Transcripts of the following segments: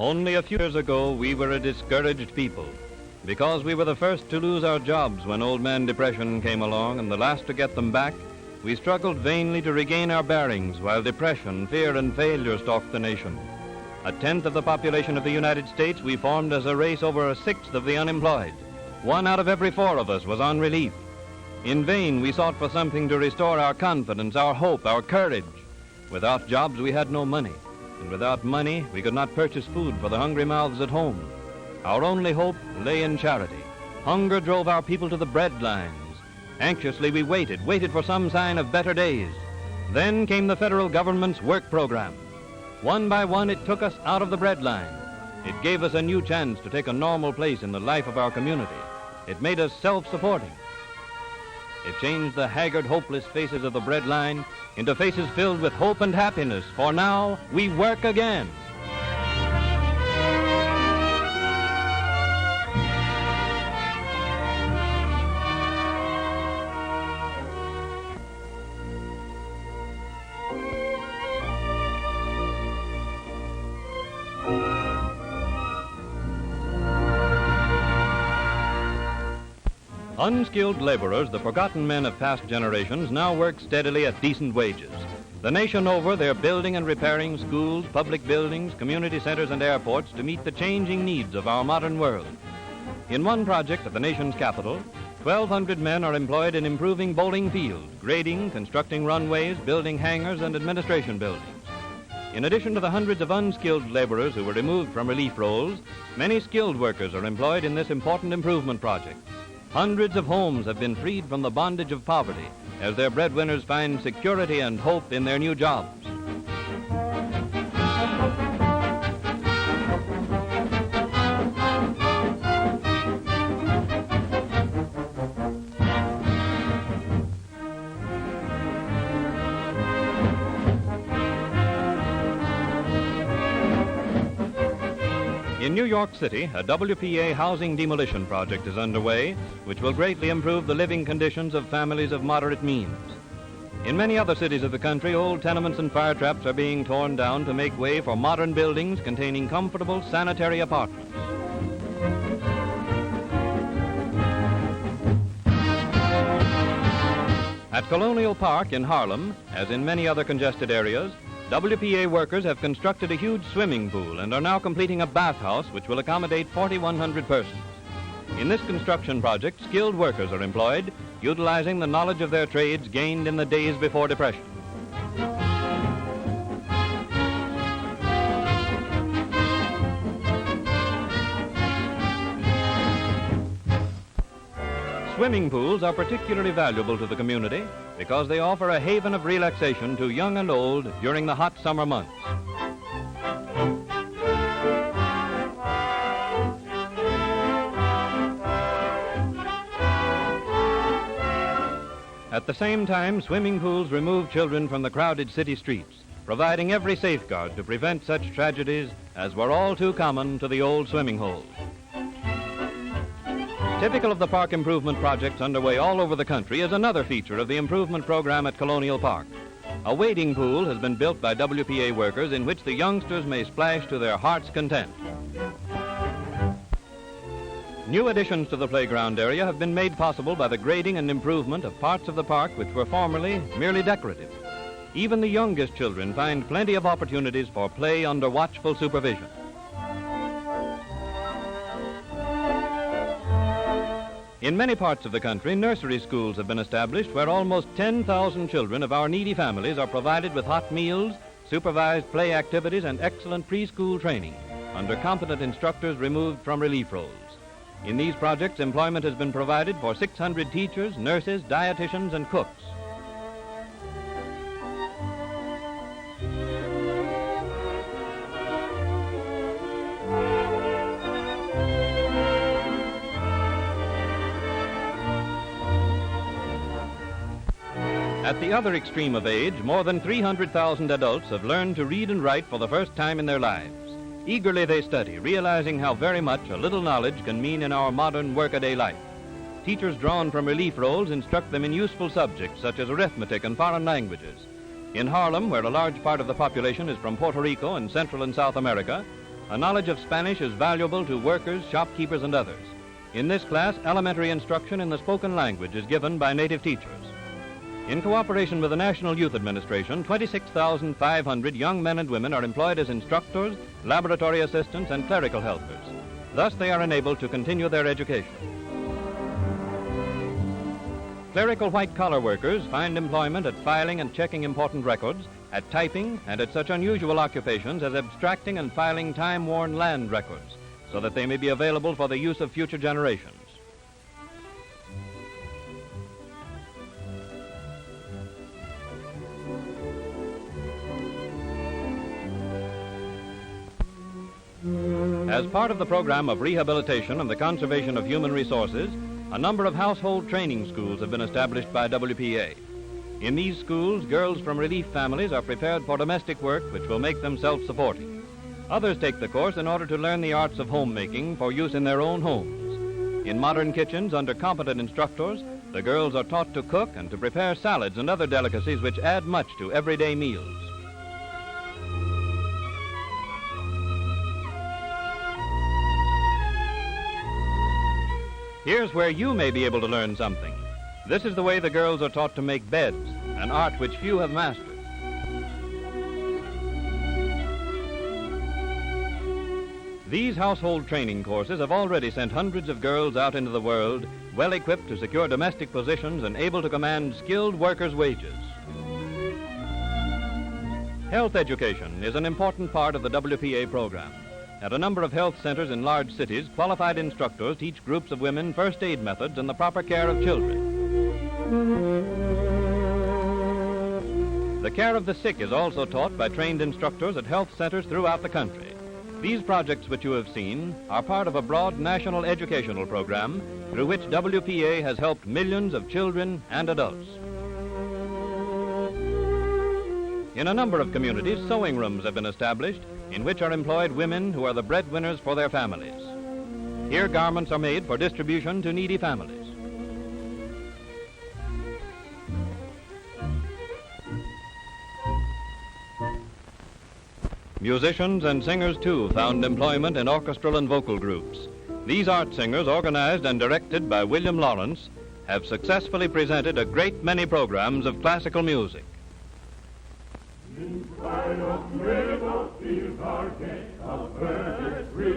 Only a few years ago, we were a discouraged people. Because we were the first to lose our jobs when Old Man Depression came along and the last to get them back, we struggled vainly to regain our bearings while depression, fear, and failure stalked the nation. A tenth of the population of the United States, we formed as a race over a sixth of the unemployed. 1 out of every 4 of us was on relief. In vain, we sought for something to restore our confidence, our hope, our courage. Without jobs, we had no money. And without money, we could not purchase food for the hungry mouths at home. Our only hope lay in charity. Hunger drove our people to the bread lines. Anxiously, we waited for some sign of better days. Then came the federal government's work program. One by one, it took us out of the bread line. It gave us a new chance to take a normal place in the life of our community. It made us self-supporting. It changed the haggard, hopeless faces of the bread line into faces filled with hope and happiness, for now we work again. Unskilled laborers, the forgotten men of past generations, now work steadily at decent wages. The nation over, they're building and repairing schools, public buildings, community centers, and airports to meet the changing needs of our modern world. In one project at the nation's capital, 1,200 men are employed in improving bowling fields, grading, constructing runways, building hangars, and administration buildings. In addition to the hundreds of unskilled laborers who were removed from relief roles, many skilled workers are employed in this important improvement project. Hundreds of homes have been freed from the bondage of poverty as their breadwinners find security and hope in their new jobs. In New York City, a WPA housing demolition project is underway, which will greatly improve the living conditions of families of moderate means. In many other cities of the country, old tenements and fire traps are being torn down to make way for modern buildings containing comfortable sanitary apartments. At Colonial Park in Harlem, as in many other congested areas, WPA workers have constructed a huge swimming pool and are now completing a bathhouse which will accommodate 4,100 persons. In this construction project, skilled workers are employed, utilizing the knowledge of their trades gained in the days before depression. Swimming pools are particularly valuable to the community because they offer a haven of relaxation to young and old during the hot summer months. At the same time, swimming pools remove children from the crowded city streets, providing every safeguard to prevent such tragedies as were all too common to the old swimming holes. Typical of the park improvement projects underway all over the country is another feature of the improvement program at Colonial Park. A wading pool has been built by WPA workers in which the youngsters may splash to their heart's content. New additions to the playground area have been made possible by the grading and improvement of parts of the park which were formerly merely decorative. Even the youngest children find plenty of opportunities for play under watchful supervision. In many parts of the country, nursery schools have been established where almost 10,000 children of our needy families are provided with hot meals, supervised play activities, and excellent preschool training under competent instructors removed from relief roles. In these projects, employment has been provided for 600 teachers, nurses, dietitians, and cooks. At the other extreme of age, more than 300,000 adults have learned to read and write for the first time in their lives. Eagerly they study, realizing how very much a little knowledge can mean in our modern workaday life. Teachers drawn from relief roles instruct them in useful subjects such as arithmetic and foreign languages. In Harlem, where a large part of the population is from Puerto Rico and Central and South America, A knowledge of Spanish is valuable to workers, shopkeepers, and others. In this class, elementary instruction in the spoken language is given by native teachers. In cooperation with the National Youth Administration, 26,500 young men and women are employed as instructors, laboratory assistants, and clerical helpers. Thus, they are enabled to continue their education. Clerical white-collar workers find employment at filing and checking important records, at typing, and at such unusual occupations as abstracting and filing time-worn land records, so that they may be available for the use of future generations. As part of the program of rehabilitation and the conservation of human resources, a number of household training schools have been established by WPA. In these schools, girls from relief families are prepared for domestic work which will make them self-supporting. Others take the course in order to learn the arts of homemaking for use in their own homes. In modern kitchens, under competent instructors, the girls are taught to cook and to prepare salads and other delicacies which add much to everyday meals. Here's where you may be able to learn something. This is the way the girls are taught to make beds, an art which few have mastered. These household training courses have already sent hundreds of girls out into the world, well equipped to secure domestic positions and able to command skilled workers' wages. Health education is an important part of the WPA program. At a number of health centers in large cities, qualified instructors teach groups of women first aid methods and the proper care of children. The care of the sick is also taught by trained instructors at health centers throughout the country. These projects which you have seen are part of a broad national educational program through which WPA has helped millions of children and adults. In a number of communities, sewing rooms have been established in which are employed women who are the breadwinners for their families. Here, garments are made for distribution to needy families. Musicians and singers, too, found employment in orchestral and vocal groups. These art singers, organized and directed by William Lawrence, have successfully presented a great many programs of classical music. In spite of river, fields are gay, of birds sweet,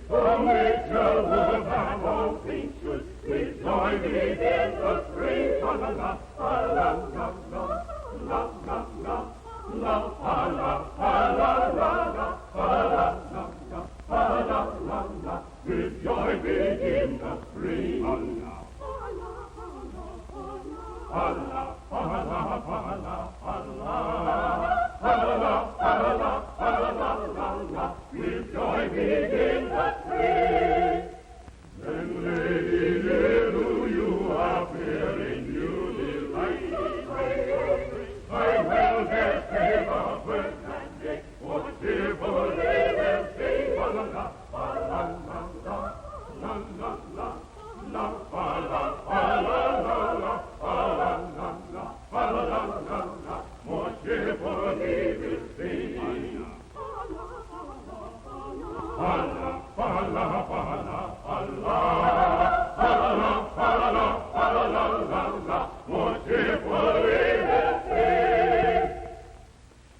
from which a wood have all things should, with joy begin the spring. La la la, la la la, la la la, la la la, la la la, with joy begin the spring. Allah, Allah, Allah, Allah, Allah, Allah, Allah, with joy begin the spring. Then, lady, little you appear in new delight. I will their favor birth and day, for cheerfully will sing. La la la, la la la, la la la, la la la, la. More cheerfully will sing. Allah, Allah, Allah, Allah, Allah, Allah, Allah, more cheerfully will sing.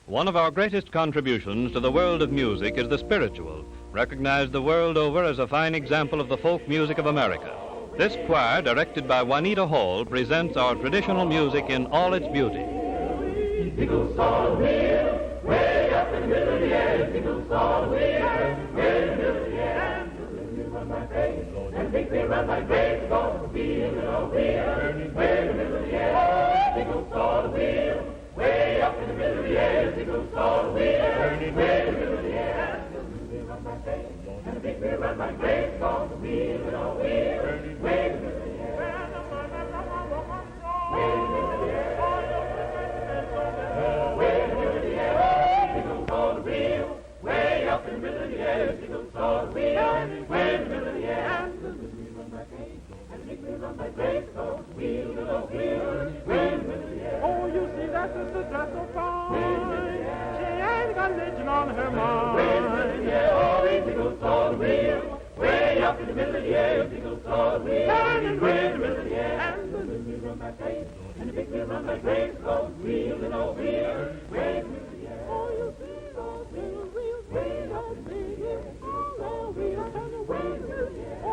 One of our greatest contributions to the world of music is the spiritual, recognized the world over as a fine example of the folk music of America. This choir, directed by Juanita Hall, presents our traditional music in all its beauty. Eagles all wheel, way up in the middle of the air. Eagles all wheel, way in the middle of the air. And run my face, and think they run my grave. Gonna be a little wheel, way in the middle of the air. Eagles all wheel, way up in the middle of the air. Eagles all wheel, way in the middle of the air. And run my face, and think they run my grave. Gonna be a little wheel, way in the middle of the air. Way in the middle of the air. Way in the middle of the air, Eagles all the wheel. Way up in the middle of the air, Eagles all the wheel. Way in the middle of the air. Run my face, and make me run my grave. Go wheel, little wheel. Way in the middle of the air. Oh, you see that sister dressed so fine. Way in the middle of the air. She ain't got religion on her mind. Way in up in the middle of the air, single saw wheel, turning way in the middle of the air. And the windmill run my place, and the big wheel run my place, goes wheeling on wheel, way in the middle of the air. Oh, you see, those little wheels, way up in the air, oh, wheel, turning way in the middle of the air.